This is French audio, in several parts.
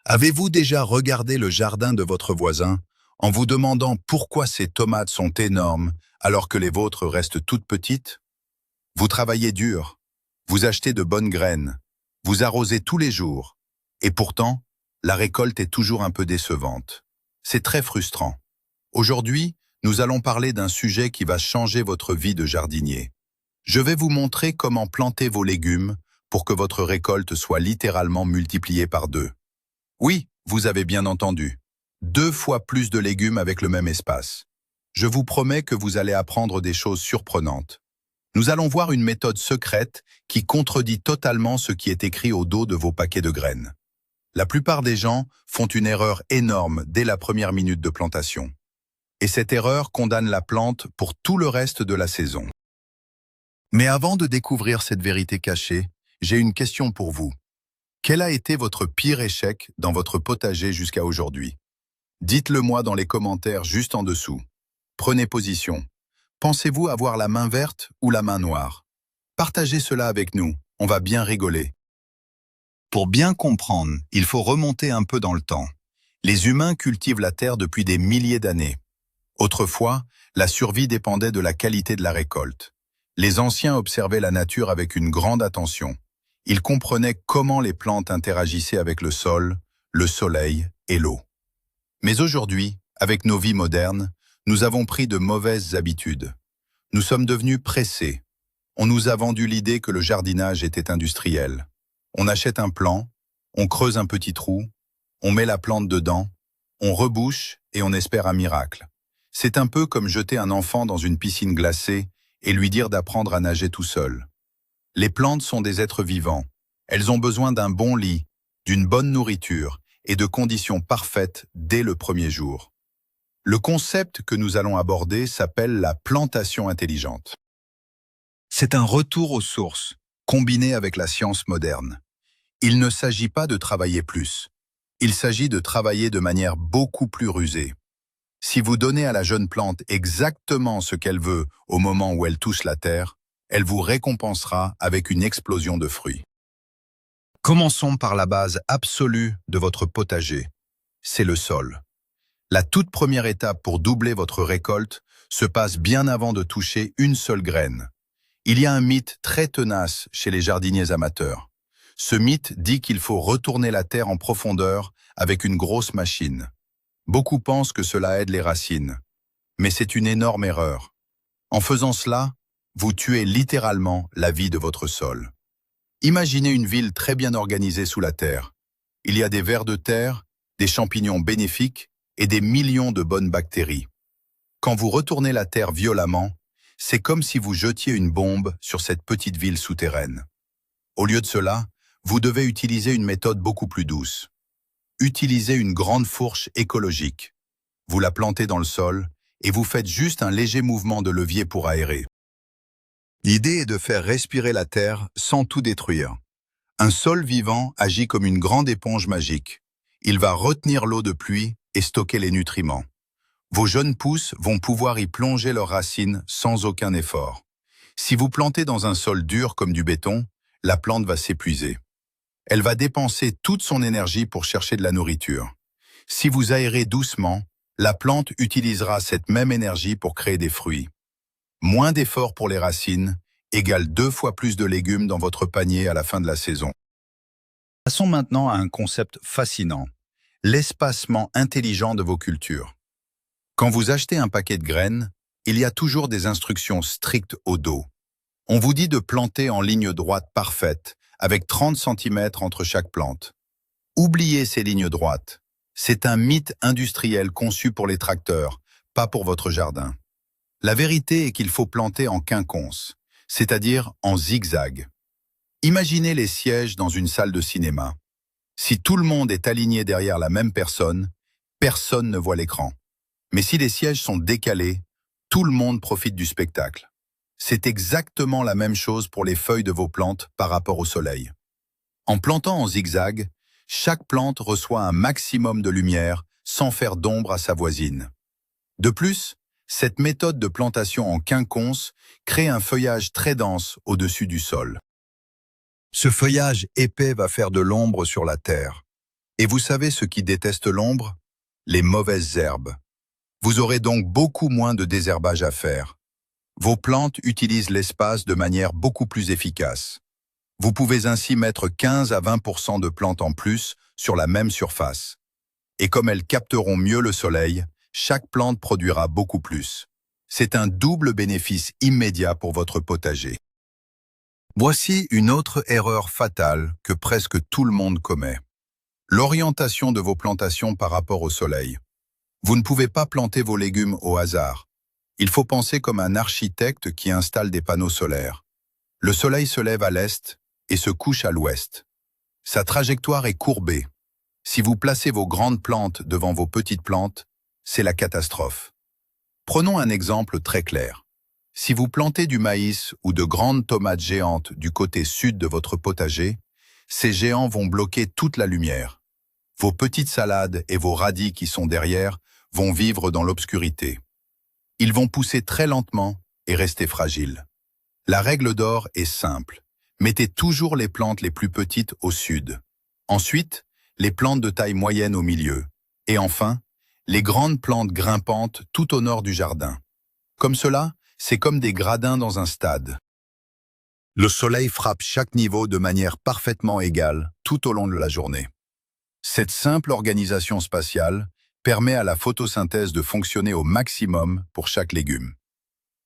Avez-vous déjà regardé le jardin de votre voisin en vous demandant pourquoi ses tomates sont énormes alors que les vôtres restent toutes petites? Vous travaillez dur, vous achetez de bonnes graines, vous arrosez tous les jours, et pourtant, la récolte est toujours un peu décevante. C'est très frustrant. Aujourd'hui, nous allons parler d'un sujet qui va changer votre vie de jardinier. Je vais vous montrer comment planter vos légumes pour que votre récolte soit littéralement multipliée par 2. Oui, vous avez bien entendu. 2 fois plus de légumes avec le même espace. Je vous promets que vous allez apprendre des choses surprenantes. Nous allons voir une méthode secrète qui contredit totalement ce qui est écrit au dos de vos paquets de graines. La plupart des gens font une erreur énorme dès la première minute de plantation. Et cette erreur condamne la plante pour tout le reste de la saison. Mais avant de découvrir cette vérité cachée, j'ai une question pour vous. Quel a été votre pire échec dans votre potager jusqu'à aujourd'hui? Dites-le moi dans les commentaires juste en dessous. Prenez position. Pensez-vous avoir la main verte ou la main noire? Partagez cela avec nous, on va bien rigoler. Pour bien comprendre, il faut remonter un peu dans le temps. Les humains cultivent la terre depuis des milliers d'années. Autrefois, la survie dépendait de la qualité de la récolte. Les anciens observaient la nature avec une grande attention. Ils comprenaient comment les plantes interagissaient avec le sol, le soleil et l'eau. Mais aujourd'hui, avec nos vies modernes, nous avons pris de mauvaises habitudes. Nous sommes devenus pressés. On nous a vendu l'idée que le jardinage était industriel. On achète un plant, on creuse un petit trou, on met la plante dedans, on rebouche et on espère un miracle. C'est un peu comme jeter un enfant dans une piscine glacée et lui dire d'apprendre à nager tout seul. Les plantes sont des êtres vivants. Elles ont besoin d'un bon lit, d'une bonne nourriture et de conditions parfaites dès le premier jour. Le concept que nous allons aborder s'appelle la plantation intelligente. C'est un retour aux sources, combiné avec la science moderne. Il ne s'agit pas de travailler plus. Il s'agit de travailler de manière beaucoup plus rusée. Si vous donnez à la jeune plante exactement ce qu'elle veut au moment où elle touche la terre, elle vous récompensera avec une explosion de fruits. Commençons par la base absolue de votre potager. C'est le sol. La toute première étape pour doubler votre récolte se passe bien avant de toucher une seule graine. Il y a un mythe très tenace chez les jardiniers amateurs. Ce mythe dit qu'il faut retourner la terre en profondeur avec une grosse machine. Beaucoup pensent que cela aide les racines. Mais c'est une énorme erreur. En faisant cela, vous tuez littéralement la vie de votre sol. Imaginez une ville très bien organisée sous la terre. Il y a des vers de terre, des champignons bénéfiques et des millions de bonnes bactéries. Quand vous retournez la terre violemment, c'est comme si vous jetiez une bombe sur cette petite ville souterraine. Au lieu de cela, vous devez utiliser une méthode beaucoup plus douce. Utilisez une grande fourche écologique. Vous la plantez dans le sol et vous faites juste un léger mouvement de levier pour aérer. L'idée est de faire respirer la terre sans tout détruire. Un sol vivant agit comme une grande éponge magique. Il va retenir l'eau de pluie et stocker les nutriments. Vos jeunes pousses vont pouvoir y plonger leurs racines sans aucun effort. Si vous plantez dans un sol dur comme du béton, la plante va s'épuiser. Elle va dépenser toute son énergie pour chercher de la nourriture. Si vous aérez doucement, la plante utilisera cette même énergie pour créer des fruits. Moins d'efforts pour les racines égale 2 fois plus de légumes dans votre panier à la fin de la saison. Passons maintenant à un concept fascinant, l'espacement intelligent de vos cultures. Quand vous achetez un paquet de graines, il y a toujours des instructions strictes au dos. On vous dit de planter en ligne droite parfaite, avec 30 cm entre chaque plante. Oubliez ces lignes droites. C'est un mythe industriel conçu pour les tracteurs, pas pour votre jardin. La vérité est qu'il faut planter en quinconce, c'est-à-dire en zigzag. Imaginez les sièges dans une salle de cinéma. Si tout le monde est aligné derrière la même personne, personne ne voit l'écran. Mais si les sièges sont décalés, tout le monde profite du spectacle. C'est exactement la même chose pour les feuilles de vos plantes par rapport au soleil. En plantant en zigzag, chaque plante reçoit un maximum de lumière sans faire d'ombre à sa voisine. De plus, cette méthode de plantation en quinconce crée un feuillage très dense au-dessus du sol. Ce feuillage épais va faire de l'ombre sur la terre. Et vous savez ce qui déteste l'ombre? Les mauvaises herbes. Vous aurez donc beaucoup moins de désherbage à faire. Vos plantes utilisent l'espace de manière beaucoup plus efficace. Vous pouvez ainsi mettre 15 à 20% de plantes en plus sur la même surface. Et comme elles capteront mieux le soleil, chaque plante produira beaucoup plus. C'est un double bénéfice immédiat pour votre potager. Voici une autre erreur fatale que presque tout le monde commet. L'orientation de vos plantations par rapport au soleil. Vous ne pouvez pas planter vos légumes au hasard. Il faut penser comme un architecte qui installe des panneaux solaires. Le soleil se lève à l'est et se couche à l'ouest. Sa trajectoire est courbée. Si vous placez vos grandes plantes devant vos petites plantes, c'est la catastrophe. Prenons un exemple très clair. Si vous plantez du maïs ou de grandes tomates géantes du côté sud de votre potager, ces géants vont bloquer toute la lumière. Vos petites salades et vos radis qui sont derrière vont vivre dans l'obscurité. Ils vont pousser très lentement et rester fragiles. La règle d'or est simple. Mettez toujours les plantes les plus petites au sud. Ensuite, les plantes de taille moyenne au milieu. Et enfin, les grandes plantes grimpantes tout au nord du jardin. Comme cela, c'est comme des gradins dans un stade. Le soleil frappe chaque niveau de manière parfaitement égale tout au long de la journée. Cette simple organisation spatiale permet à la photosynthèse de fonctionner au maximum pour chaque légume.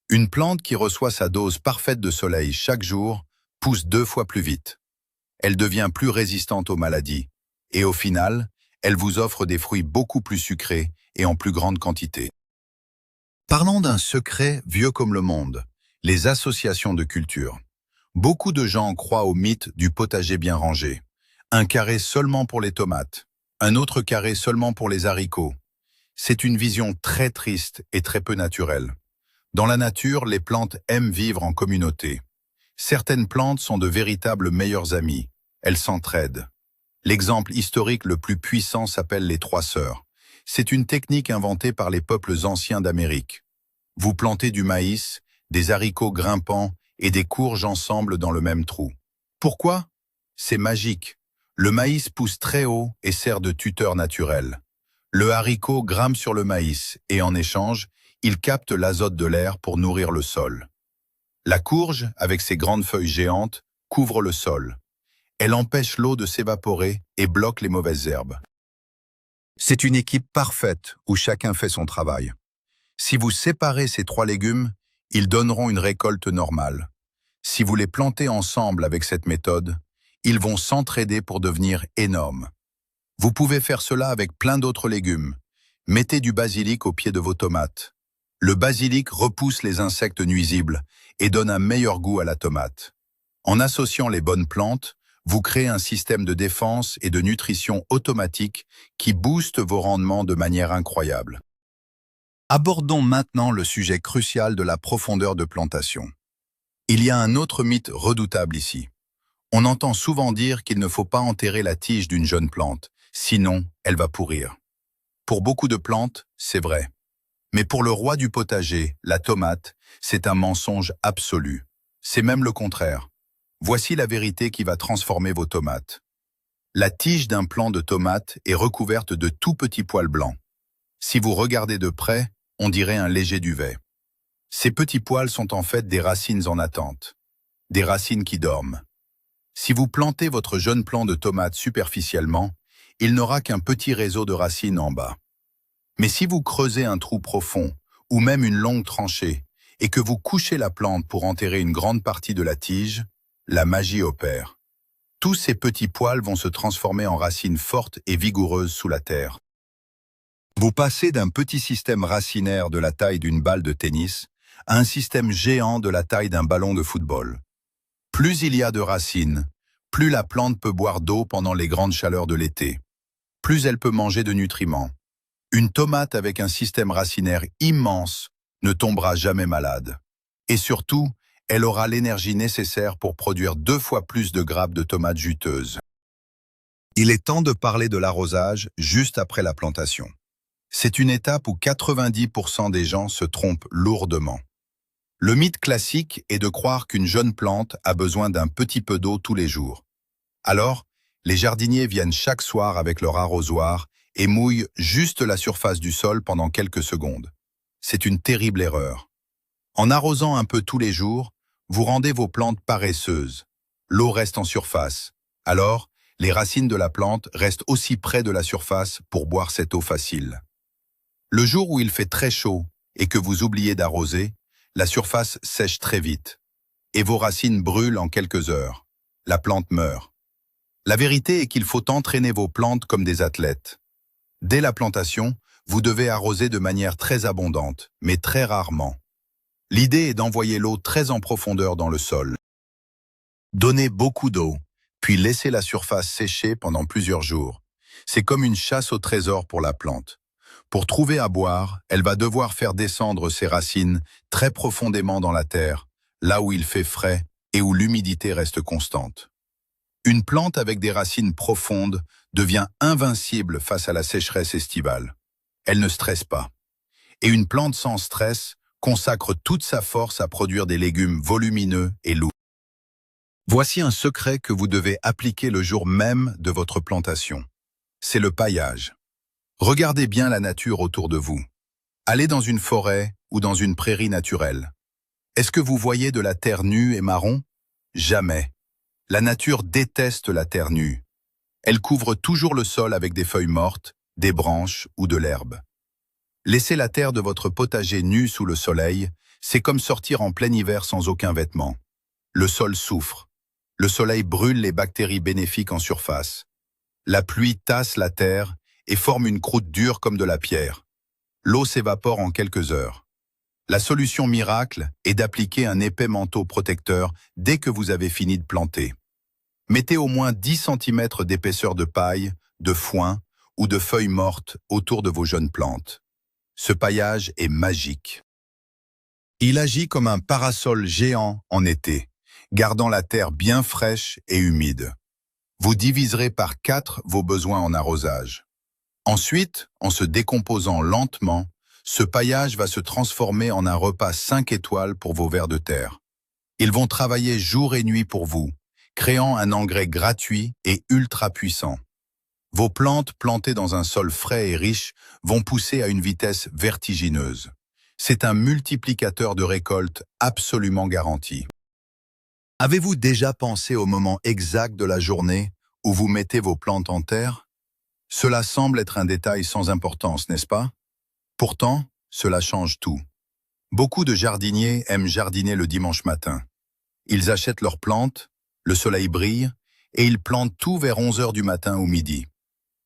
Une plante qui reçoit sa dose parfaite de soleil chaque jour pousse 2 fois plus vite. Elle devient plus résistante aux maladies et au final, elle vous offre des fruits beaucoup plus sucrés et en plus grande quantité. Parlons d'un secret vieux comme le monde, les associations de culture. Beaucoup de gens croient au mythe du potager bien rangé. Un carré seulement pour les tomates, un autre carré seulement pour les haricots. C'est une vision très triste et très peu naturelle. Dans la nature, les plantes aiment vivre en communauté. Certaines plantes sont de véritables meilleures amies. Elles s'entraident. L'exemple historique le plus puissant s'appelle les 3 sœurs. C'est une technique inventée par les peuples anciens d'Amérique. Vous plantez du maïs, des haricots grimpants et des courges ensemble dans le même trou. Pourquoi? C'est magique. Le maïs pousse très haut et sert de tuteur naturel. Le haricot grimpe sur le maïs et en échange, il capte l'azote de l'air pour nourrir le sol. La courge, avec ses grandes feuilles géantes, couvre le sol. Elle empêche l'eau de s'évaporer et bloque les mauvaises herbes. C'est une équipe parfaite où chacun fait son travail. Si vous séparez ces 3 légumes, ils donneront une récolte normale. Si vous les plantez ensemble avec cette méthode, ils vont s'entraider pour devenir énormes. Vous pouvez faire cela avec plein d'autres légumes. Mettez du basilic au pied de vos tomates. Le basilic repousse les insectes nuisibles et donne un meilleur goût à la tomate. En associant les bonnes plantes, vous créez un système de défense et de nutrition automatique qui booste vos rendements de manière incroyable. Abordons maintenant le sujet crucial de la profondeur de plantation. Il y a un autre mythe redoutable ici. On entend souvent dire qu'il ne faut pas enterrer la tige d'une jeune plante, sinon elle va pourrir. Pour beaucoup de plantes, c'est vrai. Mais pour le roi du potager, la tomate, c'est un mensonge absolu. C'est même le contraire. Voici la vérité qui va transformer vos tomates. La tige d'un plant de tomate est recouverte de tout petits poils blancs. Si vous regardez de près, on dirait un léger duvet. Ces petits poils sont en fait des racines en attente. Des racines qui dorment. Si vous plantez votre jeune plant de tomate superficiellement, il n'aura qu'un petit réseau de racines en bas. Mais si vous creusez un trou profond, ou même une longue tranchée, et que vous couchez la plante pour enterrer une grande partie de la tige, la magie opère. Tous ces petits poils vont se transformer en racines fortes et vigoureuses sous la terre. Vous passez d'un petit système racinaire de la taille d'une balle de tennis à un système géant de la taille d'un ballon de football. Plus il y a de racines, plus la plante peut boire d'eau pendant les grandes chaleurs de l'été, plus elle peut manger de nutriments. Une tomate avec un système racinaire immense ne tombera jamais malade. Et surtout, elle aura l'énergie nécessaire pour produire 2 fois plus de grappes de tomates juteuses. Il est temps de parler de l'arrosage juste après la plantation. C'est une étape où 90% des gens se trompent lourdement. Le mythe classique est de croire qu'une jeune plante a besoin d'un petit peu d'eau tous les jours. Alors, Les jardiniers viennent chaque soir avec leur arrosoir et mouillent juste la surface du sol pendant quelques secondes. C'est une terrible erreur. En arrosant un peu tous les jours, vous rendez vos plantes paresseuses. L'eau reste en surface. Alors, les racines de la plante restent aussi près de la surface pour boire cette eau facile. Le jour où il fait très chaud et que vous oubliez d'arroser, la surface sèche très vite et vos racines brûlent en quelques heures. La plante meurt. La vérité est qu'il faut entraîner vos plantes comme des athlètes. Dès la plantation, vous devez arroser de manière très abondante, mais très rarement. L'idée est d'envoyer l'eau très en profondeur dans le sol. Donnez beaucoup d'eau, puis laissez la surface sécher pendant plusieurs jours. C'est comme une chasse au trésor pour la plante. Pour trouver à boire, elle va devoir faire descendre ses racines très profondément dans la terre, là où il fait frais et où l'humidité reste constante. Une plante avec des racines profondes devient invincible face à la sécheresse estivale. Elle ne stresse pas. Et une plante sans stress consacre toute sa force à produire des légumes volumineux et lourds. Voici un secret que vous devez appliquer le jour même de votre plantation. C'est le paillage. Regardez bien la nature autour de vous. Allez dans une forêt ou dans une prairie naturelle. Est-ce que vous voyez de la terre nue et marron? Jamais. La nature déteste la terre nue. Elle couvre toujours le sol avec des feuilles mortes, des branches ou de l'herbe. Laisser la terre de votre potager nue sous le soleil, c'est comme sortir en plein hiver sans aucun vêtement. Le sol souffre. Le soleil brûle les bactéries bénéfiques en surface. La pluie tasse la terre et forme une croûte dure comme de la pierre. L'eau s'évapore en quelques heures. La solution miracle est d'appliquer un épais manteau protecteur dès que vous avez fini de planter. Mettez au moins 10 cm d'épaisseur de paille, de foin ou de feuilles mortes autour de vos jeunes plantes. Ce paillage est magique. Il agit comme un parasol géant en été, gardant la terre bien fraîche et humide. Vous diviserez par 4 vos besoins en arrosage. Ensuite, en se décomposant lentement, ce paillage va se transformer en un repas 5 étoiles pour vos vers de terre. Ils vont travailler jour et nuit pour vous, créant un engrais gratuit et ultra puissant. Vos plantes plantées dans un sol frais et riche vont pousser à une vitesse vertigineuse. C'est un multiplicateur de récolte absolument garanti. Avez-vous déjà pensé au moment exact de la journée où vous mettez vos plantes en terre? Cela semble être un détail sans importance, n'est-ce pas? Pourtant, cela change tout. Beaucoup de jardiniers aiment jardiner le dimanche matin. Ils achètent leurs plantes, le soleil brille, et ils plantent tout vers 11 heures du matin ou midi.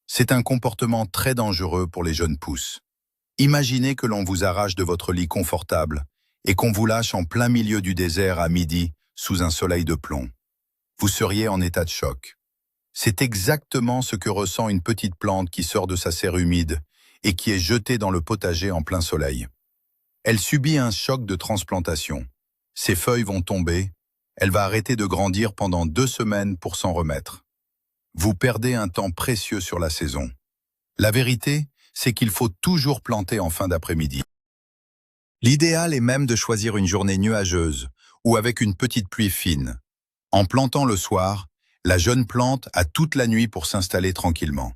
C'est un comportement très dangereux pour les jeunes pousses. Imaginez que l'on vous arrache de votre lit confortable et qu'on vous lâche en plein milieu du désert à midi sous un soleil de plomb. Vous seriez en état de choc. C'est exactement ce que ressent une petite plante qui sort de sa serre humide et qui est jetée dans le potager en plein soleil. Elle subit un choc de transplantation. Ses feuilles vont tomber, elle va arrêter de grandir pendant 2 semaines pour s'en remettre. Vous perdez un temps précieux sur la saison. La vérité, c'est qu'il faut toujours planter en fin d'après-midi. L'idéal est même de choisir une journée nuageuse ou avec une petite pluie fine. En plantant le soir, la jeune plante a toute la nuit pour s'installer tranquillement.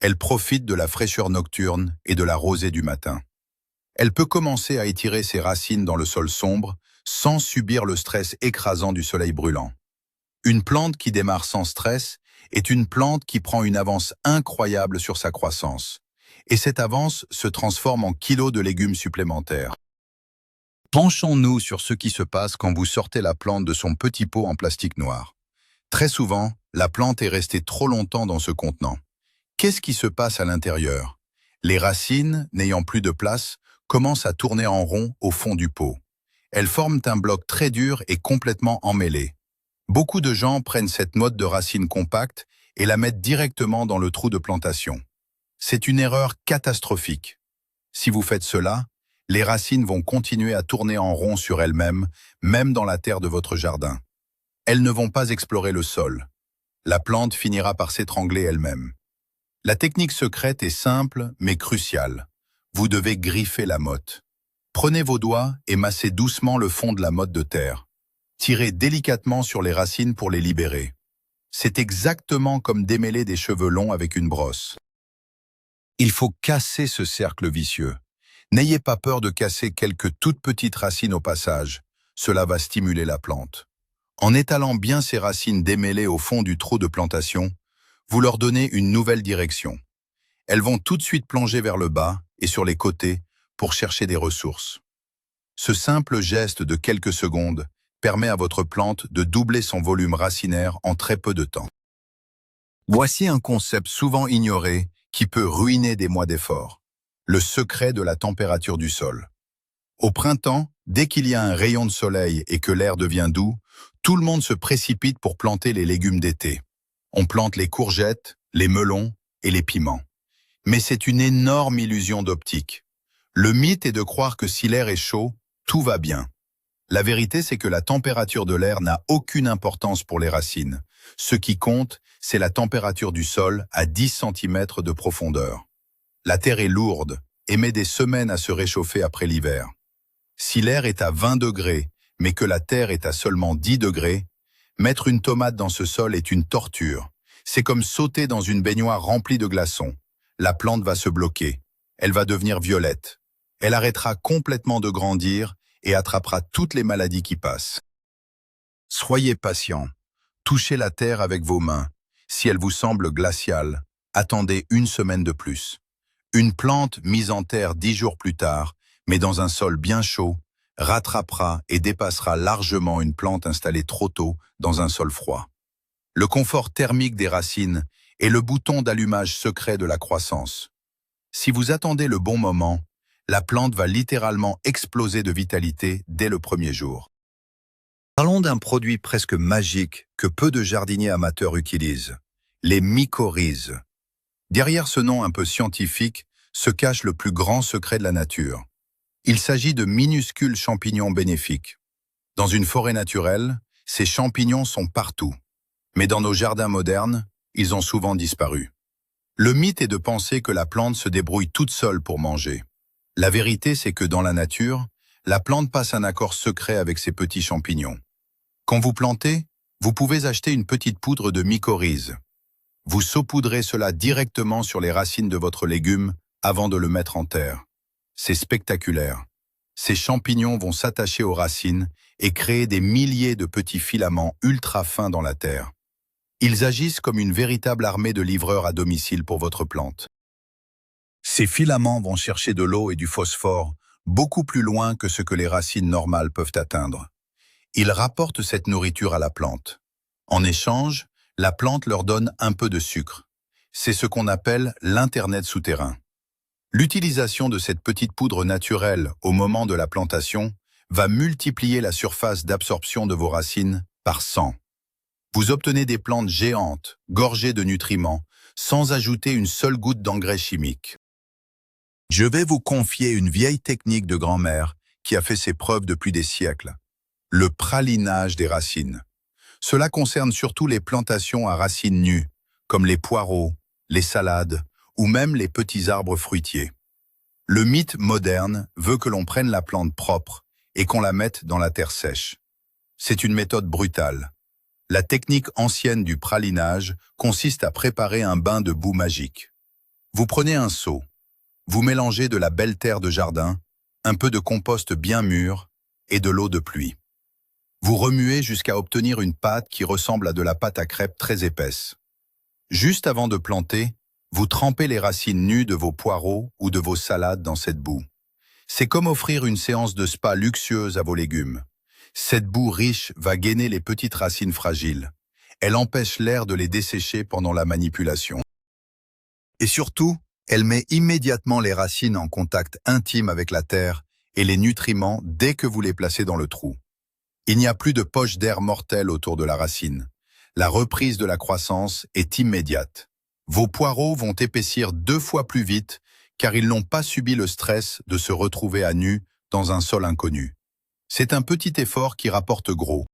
Elle profite de la fraîcheur nocturne et de la rosée du matin. Elle peut commencer à étirer ses racines dans le sol sombre sans subir le stress écrasant du soleil brûlant. Une plante qui démarre sans stress est une plante qui prend une avance incroyable sur sa croissance. Et cette avance se transforme en kilos de légumes supplémentaires. Penchons-nous sur ce qui se passe quand vous sortez la plante de son petit pot en plastique noir. Très souvent, la plante est restée trop longtemps dans ce contenant. Qu'est-ce qui se passe à l'intérieur? Les racines, n'ayant plus de place, commencent à tourner en rond au fond du pot. Elles forment un bloc très dur et complètement emmêlé. Beaucoup de gens prennent cette mode de racines compactes et la mettent directement dans le trou de plantation. C'est une erreur catastrophique. Si vous faites cela, les racines vont continuer à tourner en rond sur elles-mêmes, même dans la terre de votre jardin. Elles ne vont pas explorer le sol. La plante finira par s'étrangler elle-même. La technique secrète est simple, mais cruciale. Vous devez griffer la motte. Prenez vos doigts et massez doucement le fond de la motte de terre. Tirez délicatement sur les racines pour les libérer. C'est exactement comme démêler des cheveux longs avec une brosse. Il faut casser ce cercle vicieux. N'ayez pas peur de casser quelques toutes petites racines au passage. Cela va stimuler la plante. En étalant bien ces racines démêlées au fond du trou de plantation, vous leur donnez une nouvelle direction. Elles vont tout de suite plonger vers le bas et sur les côtés pour chercher des ressources. Ce simple geste de quelques secondes permet à votre plante de doubler son volume racinaire en très peu de temps. Voici un concept souvent ignoré qui peut ruiner des mois d'efforts. Le secret de la température du sol. Au printemps, dès qu'il y a un rayon de soleil et que l'air devient doux, tout le monde se précipite pour planter les légumes d'été. On plante les courgettes, les melons et les piments. Mais c'est une énorme illusion d'optique. Le mythe est de croire que si l'air est chaud, tout va bien. La vérité, c'est que la température de l'air n'a aucune importance pour les racines. Ce qui compte, c'est la température du sol à 10 cm de profondeur. La terre est lourde et met des semaines à se réchauffer après l'hiver. Si l'air est à 20 degrés, mais que la terre est à seulement 10 degrés, mettre une tomate dans ce sol est une torture. C'est comme sauter dans une baignoire remplie de glaçons. La plante va se bloquer. Elle va devenir violette. Elle arrêtera complètement de grandir et attrapera toutes les maladies qui passent. Soyez patient. Touchez la terre avec vos mains. Si elle vous semble glaciale, attendez une semaine de plus. Une plante mise en terre 10 jours plus tard, mais dans un sol bien chaud, rattrapera et dépassera largement une plante installée trop tôt dans un sol froid. Le confort thermique des racines est le bouton d'allumage secret de la croissance. Si vous attendez le bon moment, la plante va littéralement exploser de vitalité dès le premier jour. Parlons d'un produit presque magique que peu de jardiniers amateurs utilisent, les mycorhizes. Derrière ce nom un peu scientifique se cache le plus grand secret de la nature. Il s'agit de minuscules champignons bénéfiques. Dans une forêt naturelle, ces champignons sont partout. Mais dans nos jardins modernes, ils ont souvent disparu. Le mythe est de penser que la plante se débrouille toute seule pour manger. La vérité, c'est que dans la nature, la plante passe un accord secret avec ses petits champignons. Quand vous plantez, vous pouvez acheter une petite poudre de mycorhize. Vous saupoudrez cela directement sur les racines de votre légume avant de le mettre en terre. C'est spectaculaire. Ces champignons vont s'attacher aux racines et créer des milliers de petits filaments ultra fins dans la terre. Ils agissent comme une véritable armée de livreurs à domicile pour votre plante. Ces filaments vont chercher de l'eau et du phosphore beaucoup plus loin que ce que les racines normales peuvent atteindre. Ils rapportent cette nourriture à la plante. En échange, la plante leur donne un peu de sucre. C'est ce qu'on appelle l'Internet souterrain. L'utilisation de cette petite poudre naturelle au moment de la plantation va multiplier la surface d'absorption de vos racines par 100. Vous obtenez des plantes géantes, gorgées de nutriments, sans ajouter une seule goutte d'engrais chimique. Je vais vous confier une vieille technique de grand-mère qui a fait ses preuves depuis des siècles. Le pralinage des racines. Cela concerne surtout les plantations à racines nues, comme les poireaux, les salades ou même les petits arbres fruitiers. Le mythe moderne veut que l'on prenne la plante propre et qu'on la mette dans la terre sèche. C'est une méthode brutale. La technique ancienne du pralinage consiste à préparer un bain de boue magique. Vous prenez un seau, vous mélangez de la belle terre de jardin, un peu de compost bien mûr et de l'eau de pluie. Vous remuez jusqu'à obtenir une pâte qui ressemble à de la pâte à crêpes très épaisse. Juste avant de planter, vous trempez les racines nues de vos poireaux ou de vos salades dans cette boue. C'est comme offrir une séance de spa luxueuse à vos légumes. Cette boue riche va gainer les petites racines fragiles. Elle empêche l'air de les dessécher pendant la manipulation. Et surtout, elle met immédiatement les racines en contact intime avec la terre et les nutriments dès que vous les placez dans le trou. Il n'y a plus de poche d'air mortelle autour de la racine. La reprise de la croissance est immédiate. Vos poireaux vont épaissir 2 fois plus vite car ils n'ont pas subi le stress de se retrouver à nu dans un sol inconnu. C'est un petit effort qui rapporte gros.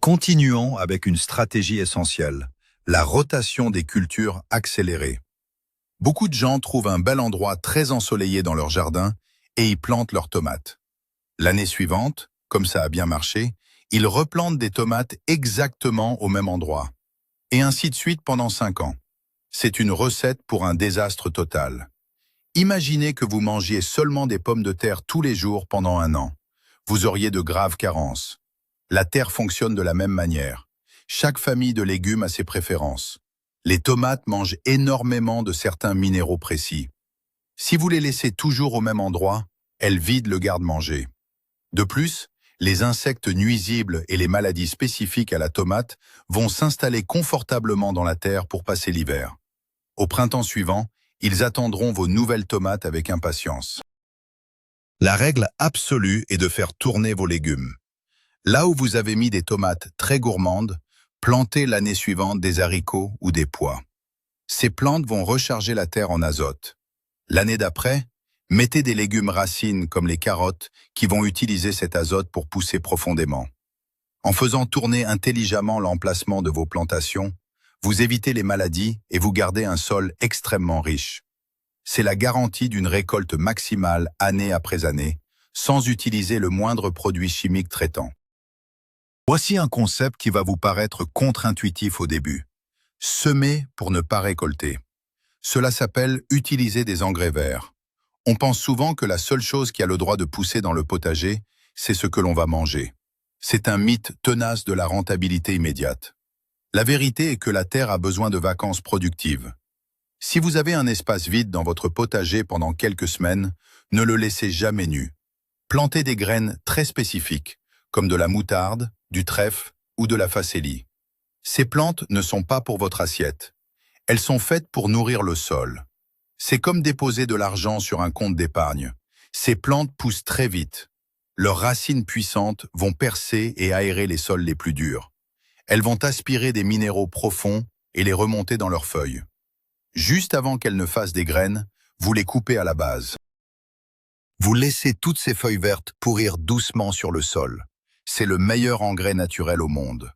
Continuons avec une stratégie essentielle, la rotation des cultures accélérée. Beaucoup de gens trouvent un bel endroit très ensoleillé dans leur jardin et y plantent leurs tomates. L'année suivante, comme ça a bien marché, ils replantent des tomates exactement au même endroit. Et ainsi de suite pendant 5 ans. C'est une recette pour un désastre total. Imaginez que vous mangiez seulement des pommes de terre tous les jours pendant 1 an. Vous auriez de graves carences. La terre fonctionne de la même manière. Chaque famille de légumes a ses préférences. Les tomates mangent énormément de certains minéraux précis. Si vous les laissez toujours au même endroit, elles vident le garde-manger. De plus, les insectes nuisibles et les maladies spécifiques à la tomate vont s'installer confortablement dans la terre pour passer l'hiver. Au printemps suivant, ils attendront vos nouvelles tomates avec impatience. La règle absolue est de faire tourner vos légumes. Là où vous avez mis des tomates très gourmandes, plantez l'année suivante des haricots ou des pois. Ces plantes vont recharger la terre en azote. L'année d'après, mettez des légumes racines comme les carottes qui vont utiliser cet azote pour pousser profondément. En faisant tourner intelligemment l'emplacement de vos plantations, vous évitez les maladies et vous gardez un sol extrêmement riche. C'est la garantie d'une récolte maximale année après année, sans utiliser le moindre produit chimique traitant. Voici un concept qui va vous paraître contre-intuitif au début. Semer pour ne pas récolter. Cela s'appelle utiliser des engrais verts. On pense souvent que la seule chose qui a le droit de pousser dans le potager, c'est ce que l'on va manger. C'est un mythe tenace de la rentabilité immédiate. La vérité est que la terre a besoin de vacances productives. Si vous avez un espace vide dans votre potager pendant quelques semaines, ne le laissez jamais nu. Plantez des graines très spécifiques, comme de la moutarde, du trèfle ou de la facélie. Ces plantes ne sont pas pour votre assiette. Elles sont faites pour nourrir le sol. C'est comme déposer de l'argent sur un compte d'épargne. Ces plantes poussent très vite. Leurs racines puissantes vont percer et aérer les sols les plus durs. Elles vont aspirer des minéraux profonds et les remonter dans leurs feuilles. Juste avant qu'elles ne fassent des graines, vous les coupez à la base. Vous laissez toutes ces feuilles vertes pourrir doucement sur le sol. C'est le meilleur engrais naturel au monde.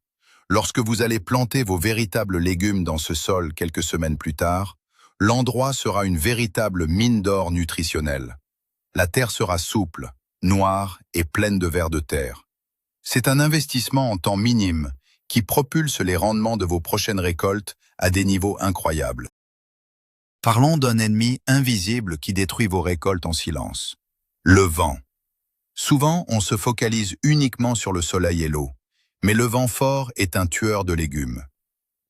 Lorsque vous allez planter vos véritables légumes dans ce sol quelques semaines plus tard, l'endroit sera une véritable mine d'or nutritionnelle. La terre sera souple, noire et pleine de vers de terre. C'est un investissement en temps minime qui propulse les rendements de vos prochaines récoltes à des niveaux incroyables. Parlons d'un ennemi invisible qui détruit vos récoltes en silence. Le vent. Souvent, on se focalise uniquement sur le soleil et l'eau, mais le vent fort est un tueur de légumes.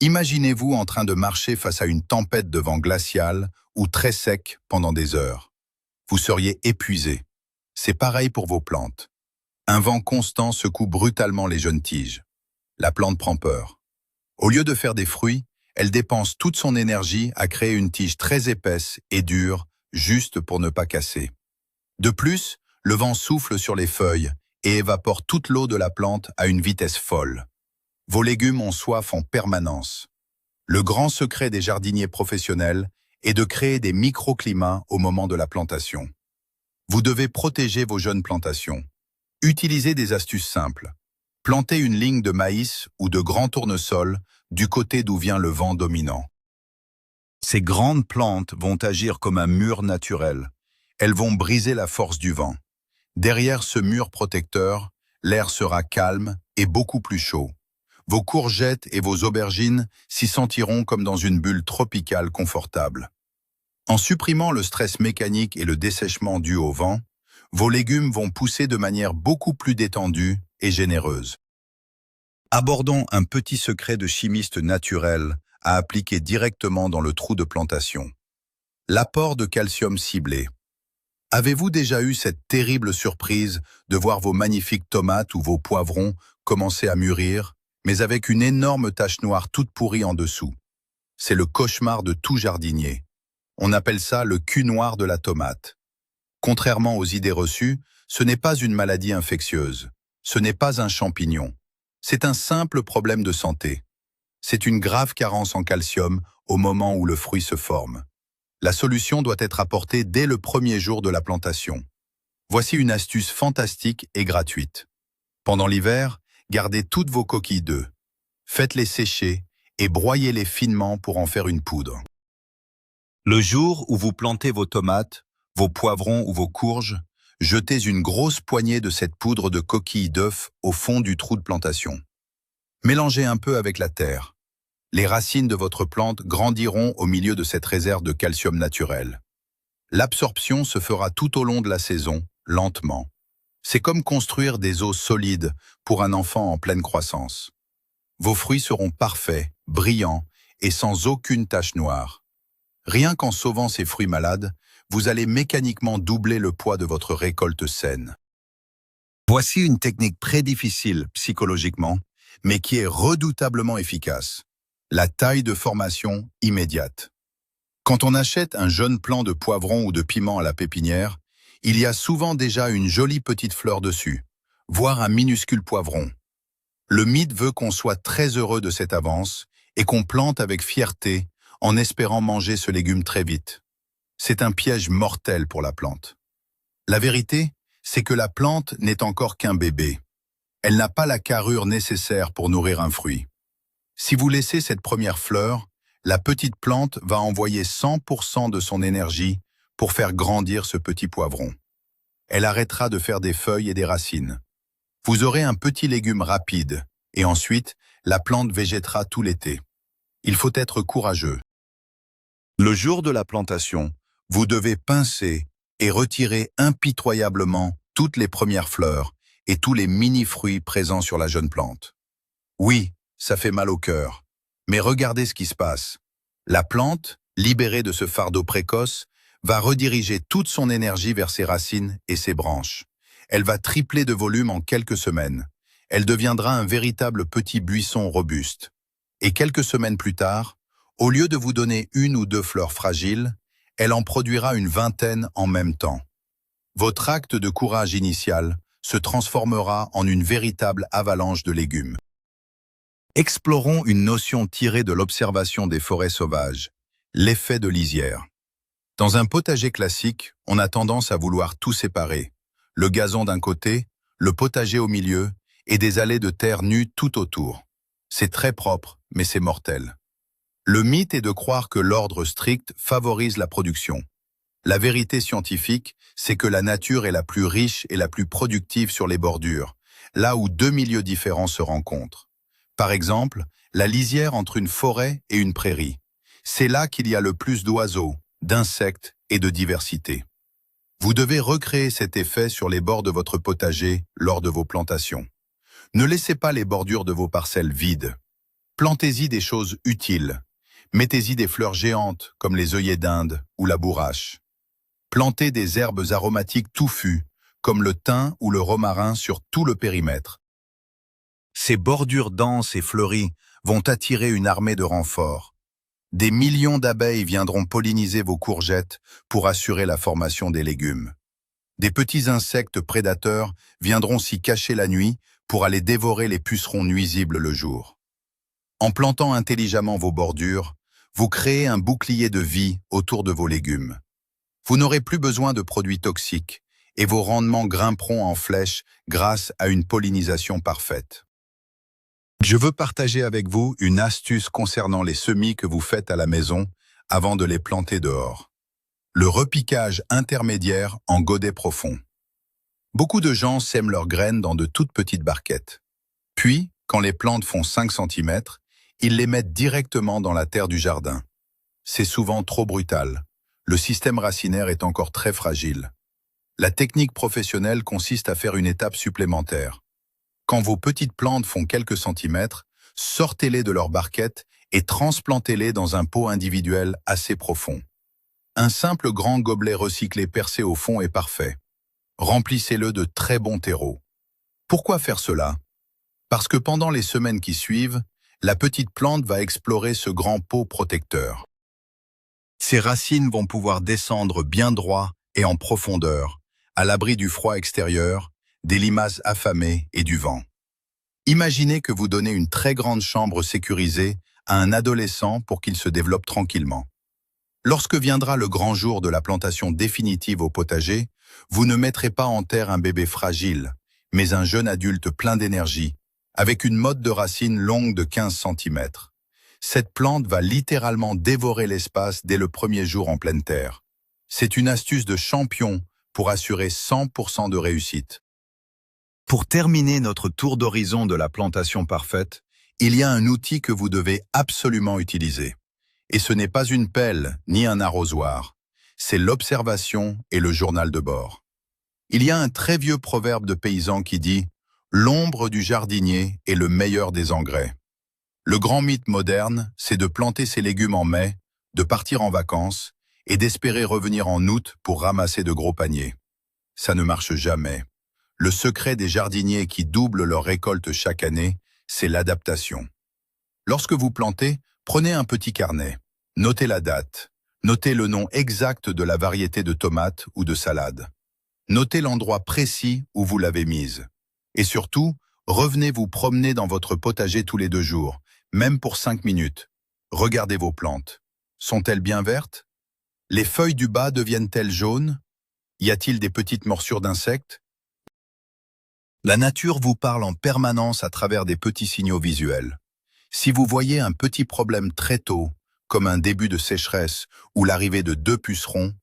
Imaginez-vous en train de marcher face à une tempête de vent glacial ou très sec pendant des heures. Vous seriez épuisé. C'est pareil pour vos plantes. Un vent constant secoue brutalement les jeunes tiges. La plante prend peur. Au lieu de faire des fruits, elle dépense toute son énergie à créer une tige très épaisse et dure, juste pour ne pas casser. De plus, le vent souffle sur les feuilles et évapore toute l'eau de la plante à une vitesse folle. Vos légumes ont soif en permanence. Le grand secret des jardiniers professionnels est de créer des microclimats au moment de la plantation. Vous devez protéger vos jeunes plantations. Utilisez des astuces simples. Plantez une ligne de maïs ou de grands tournesols du côté d'où vient le vent dominant. Ces grandes plantes vont agir comme un mur naturel. Elles vont briser la force du vent. Derrière ce mur protecteur, l'air sera calme et beaucoup plus chaud. Vos courgettes et vos aubergines s'y sentiront comme dans une bulle tropicale confortable. En supprimant le stress mécanique et le dessèchement dû au vent, vos légumes vont pousser de manière beaucoup plus détendue et généreuse. Abordons un petit secret de chimiste naturel à appliquer directement dans le trou de plantation. L'apport de calcium ciblé. Avez-vous déjà eu cette terrible surprise de voir vos magnifiques tomates ou vos poivrons commencer à mûrir, mais avec une énorme tache noire toute pourrie en dessous? C'est le cauchemar de tout jardinier. On appelle ça le cul noir de la tomate. Contrairement aux idées reçues, ce n'est pas une maladie infectieuse. Ce n'est pas un champignon. C'est un simple problème de santé. C'est une grave carence en calcium au moment où le fruit se forme. La solution doit être apportée dès le premier jour de la plantation. Voici une astuce fantastique et gratuite. Pendant l'hiver, gardez toutes vos coquilles d'œufs. Faites-les sécher et broyez-les finement pour en faire une poudre. Le jour où vous plantez vos tomates, vos poivrons ou vos courges, jetez une grosse poignée de cette poudre de coquilles d'œufs au fond du trou de plantation. Mélangez un peu avec la terre. Les racines de votre plante grandiront au milieu de cette réserve de calcium naturel. L'absorption se fera tout au long de la saison, lentement. C'est comme construire des os solides pour un enfant en pleine croissance. Vos fruits seront parfaits, brillants et sans aucune tache noire. Rien qu'en sauvant ces fruits malades, vous allez mécaniquement doubler le poids de votre récolte saine. Voici une technique très difficile psychologiquement, mais qui est redoutablement efficace. La taille de formation immédiate. Quand on achète un jeune plant de poivron ou de piment à la pépinière, il y a souvent déjà une jolie petite fleur dessus, voire un minuscule poivron. Le mythe veut qu'on soit très heureux de cette avance et qu'on plante avec fierté en espérant manger ce légume très vite. C'est un piège mortel pour la plante. La vérité, c'est que la plante n'est encore qu'un bébé. Elle n'a pas la carrure nécessaire pour nourrir un fruit. Si vous laissez cette première fleur, la petite plante va envoyer 100% de son énergie pour faire grandir ce petit poivron. Elle arrêtera de faire des feuilles et des racines. Vous aurez un petit légume rapide, et ensuite, la plante végétera tout l'été. Il faut être courageux. Le jour de la plantation, vous devez pincer et retirer impitoyablement toutes les premières fleurs et tous les mini-fruits présents sur la jeune plante. Oui, ça fait mal au cœur, mais regardez ce qui se passe. La plante, libérée de ce fardeau précoce, va rediriger toute son énergie vers ses racines et ses branches. Elle va tripler de volume en quelques semaines. Elle deviendra un véritable petit buisson robuste. Et quelques semaines plus tard, au lieu de vous donner une ou deux fleurs fragiles, elle en produira une vingtaine en même temps. Votre acte de courage initial se transformera en une véritable avalanche de légumes. Explorons une notion tirée de l'observation des forêts sauvages, l'effet de lisière. Dans un potager classique, on a tendance à vouloir tout séparer. Le gazon d'un côté, le potager au milieu et des allées de terre nue tout autour. C'est très propre, mais c'est mortel. Le mythe est de croire que l'ordre strict favorise la production. La vérité scientifique, c'est que la nature est la plus riche et la plus productive sur les bordures, là où deux milieux différents se rencontrent. Par exemple, la lisière entre une forêt et une prairie. C'est là qu'il y a le plus d'oiseaux, d'insectes et de diversité. Vous devez recréer cet effet sur les bords de votre potager lors de vos plantations. Ne laissez pas les bordures de vos parcelles vides. Plantez-y des choses utiles. Mettez-y des fleurs géantes comme les œillets d'Inde ou la bourrache. Plantez des herbes aromatiques touffues comme le thym ou le romarin sur tout le périmètre. Ces bordures denses et fleuries vont attirer une armée de renforts. Des millions d'abeilles viendront polliniser vos courgettes pour assurer la formation des légumes. Des petits insectes prédateurs viendront s'y cacher la nuit pour aller dévorer les pucerons nuisibles le jour. En plantant intelligemment vos bordures, vous créez un bouclier de vie autour de vos légumes. Vous n'aurez plus besoin de produits toxiques et vos rendements grimperont en flèche grâce à une pollinisation parfaite. Je veux partager avec vous une astuce concernant les semis que vous faites à la maison avant de les planter dehors. Le repiquage intermédiaire en godet profond. Beaucoup de gens sèment leurs graines dans de toutes petites barquettes. Puis, quand les plantes font 5 cm, ils les mettent directement dans la terre du jardin. C'est souvent trop brutal. Le système racinaire est encore très fragile. La technique professionnelle consiste à faire une étape supplémentaire. Quand vos petites plantes font quelques centimètres, sortez-les de leur barquette et transplantez-les dans un pot individuel assez profond. Un simple grand gobelet recyclé percé au fond est parfait. Remplissez-le de très bons terreaux. Pourquoi faire cela? Parce que pendant les semaines qui suivent, la petite plante va explorer ce grand pot protecteur. Ses racines vont pouvoir descendre bien droit et en profondeur, à l'abri du froid extérieur, des limaces affamées et du vent. Imaginez que vous donnez une très grande chambre sécurisée à un adolescent pour qu'il se développe tranquillement. Lorsque viendra le grand jour de la plantation définitive au potager, vous ne mettrez pas en terre un bébé fragile, mais un jeune adulte plein d'énergie, avec une motte de racines longue de 15 cm. Cette plante va littéralement dévorer l'espace dès le premier jour en pleine terre. C'est une astuce de champion pour assurer 100% de réussite. Pour terminer notre tour d'horizon de la plantation parfaite, Il y a un outil que vous devez absolument utiliser. Et ce n'est pas une pelle ni un arrosoir. C'est l'observation et le journal de bord. Il y a un très vieux proverbe de paysan qui dit « L'ombre du jardinier est le meilleur des engrais ». Le grand mythe moderne, c'est de planter ses légumes en mai, de partir en vacances et d'espérer revenir en août pour ramasser de gros paniers. Ça ne marche jamais. Le secret des jardiniers qui doublent leur récolte chaque année, c'est l'adaptation. Lorsque vous plantez, prenez un petit carnet. Notez la date. Notez le nom exact de la variété de tomates ou de salade. Notez l'endroit précis où vous l'avez mise. Et surtout, revenez vous promener dans votre potager tous les 2 jours, même pour 5 minutes. Regardez vos plantes. Sont-elles bien vertes? Les feuilles du bas deviennent-elles jaunes? Y a-t-il des petites morsures d'insectes? La nature vous parle en permanence à travers des petits signaux visuels. Si vous voyez un petit problème très tôt, comme un début de sécheresse ou l'arrivée de 2 pucerons,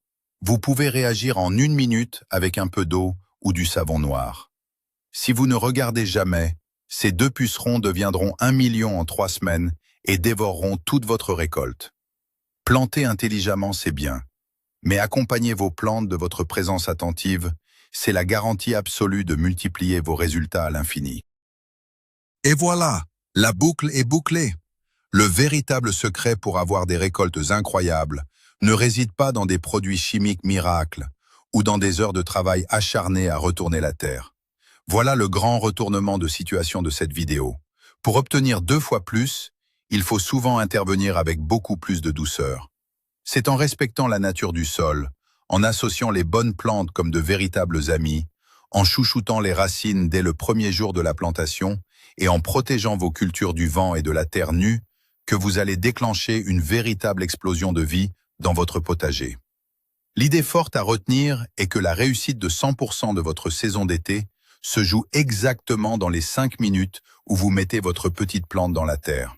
vous pouvez réagir en 1 minute avec un peu d'eau ou du savon noir. Si vous ne regardez jamais, ces 2 pucerons deviendront 1 million en 3 semaines et dévoreront toute votre récolte. Planter intelligemment, c'est bien, mais accompagner vos plantes de votre présence attentive, c'est la garantie absolue de multiplier vos résultats à l'infini. Et voilà, la boucle est bouclée. Le véritable secret pour avoir des récoltes incroyables ne réside pas dans des produits chimiques miracles ou dans des heures de travail acharnées à retourner la terre. Voilà le grand retournement de situation de cette vidéo. Pour obtenir 2 fois plus, il faut souvent intervenir avec beaucoup plus de douceur. C'est en respectant la nature du sol, en associant les bonnes plantes comme de véritables amis, en chouchoutant les racines dès le premier jour de la plantation et en protégeant vos cultures du vent et de la terre nue, que vous allez déclencher une véritable explosion de vie dans votre potager. L'idée forte à retenir est que la réussite de 100% de votre saison d'été se joue exactement dans les 5 minutes où vous mettez votre petite plante dans la terre.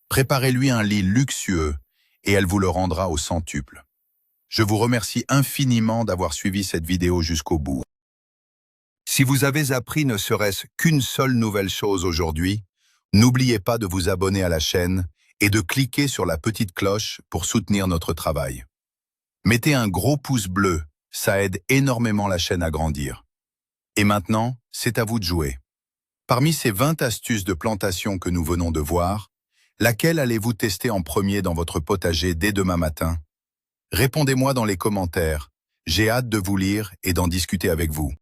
Préparez-lui un lit luxueux et elle vous le rendra au centuple. Je vous remercie infiniment d'avoir suivi cette vidéo jusqu'au bout. Si vous avez appris ne serait-ce qu'une seule nouvelle chose aujourd'hui, n'oubliez pas de vous abonner à la chaîne et de cliquer sur la petite cloche pour soutenir notre travail. Mettez un gros pouce bleu, ça aide énormément la chaîne à grandir. Et maintenant, c'est à vous de jouer. Parmi ces 20 astuces de plantation que nous venons de voir, laquelle allez-vous tester en premier dans votre potager dès demain matin? Répondez-moi dans les commentaires. J'ai hâte de vous lire et d'en discuter avec vous.